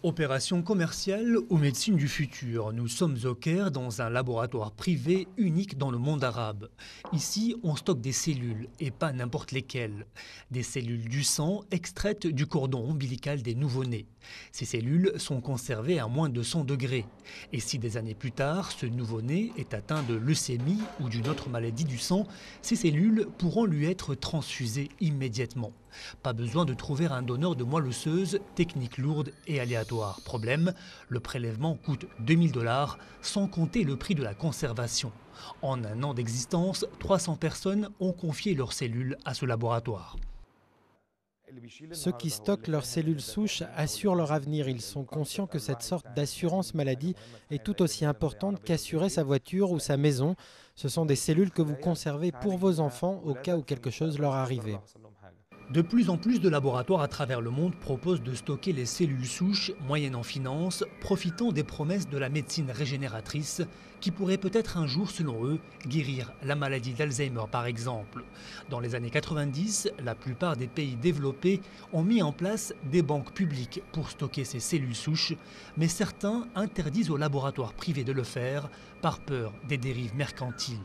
Opération commerciale ou médecine du futur, nous sommes au Caire dans un laboratoire privé unique dans le monde arabe. Ici, on stocke des cellules et pas n'importe lesquelles. Des cellules du sang extraites du cordon ombilical des nouveau-nés. Ces cellules sont conservées à moins de 100 degrés. Et si des années plus tard, ce nouveau-né est atteint de leucémie ou d'une autre maladie du sang, ces cellules pourront lui être transfusées immédiatement. Pas besoin de trouver un donneur de moelle osseuse, technique lourde et aléatoire. Problème, le prélèvement coûte 2000 $, sans compter le prix de la conservation. En un an d'existence, 300 personnes ont confié leurs cellules à ce laboratoire. Ceux qui stockent leurs cellules souches assurent leur avenir. Ils sont conscients que cette sorte d'assurance maladie est tout aussi importante qu'assurer sa voiture ou sa maison. Ce sont des cellules que vous conservez pour vos enfants au cas où quelque chose leur arrivait. De plus en plus de laboratoires à travers le monde proposent de stocker les cellules souches, moyennant finance, profitant des promesses de la médecine régénératrice, qui pourrait peut-être un jour, selon eux, guérir la maladie d'Alzheimer par exemple. Dans les années 90, la plupart des pays développés ont mis en place des banques publiques pour stocker ces cellules souches, mais certains interdisent aux laboratoires privés de le faire par peur des dérives mercantiles.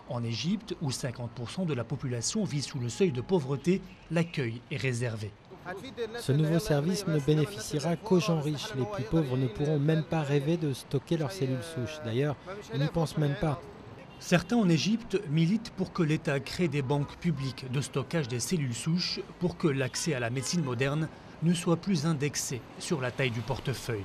En Égypte, où 50% de la population vit sous le seuil de pauvreté, l'accueil est réservé. Ce nouveau service ne bénéficiera qu'aux gens riches. Les plus pauvres ne pourront même pas rêver de stocker leurs cellules souches. D'ailleurs, ils n'y pensent même pas. Certains en Égypte militent pour que l'État crée des banques publiques de stockage des cellules souches pour que l'accès à la médecine moderne ne soit plus indexé sur la taille du portefeuille.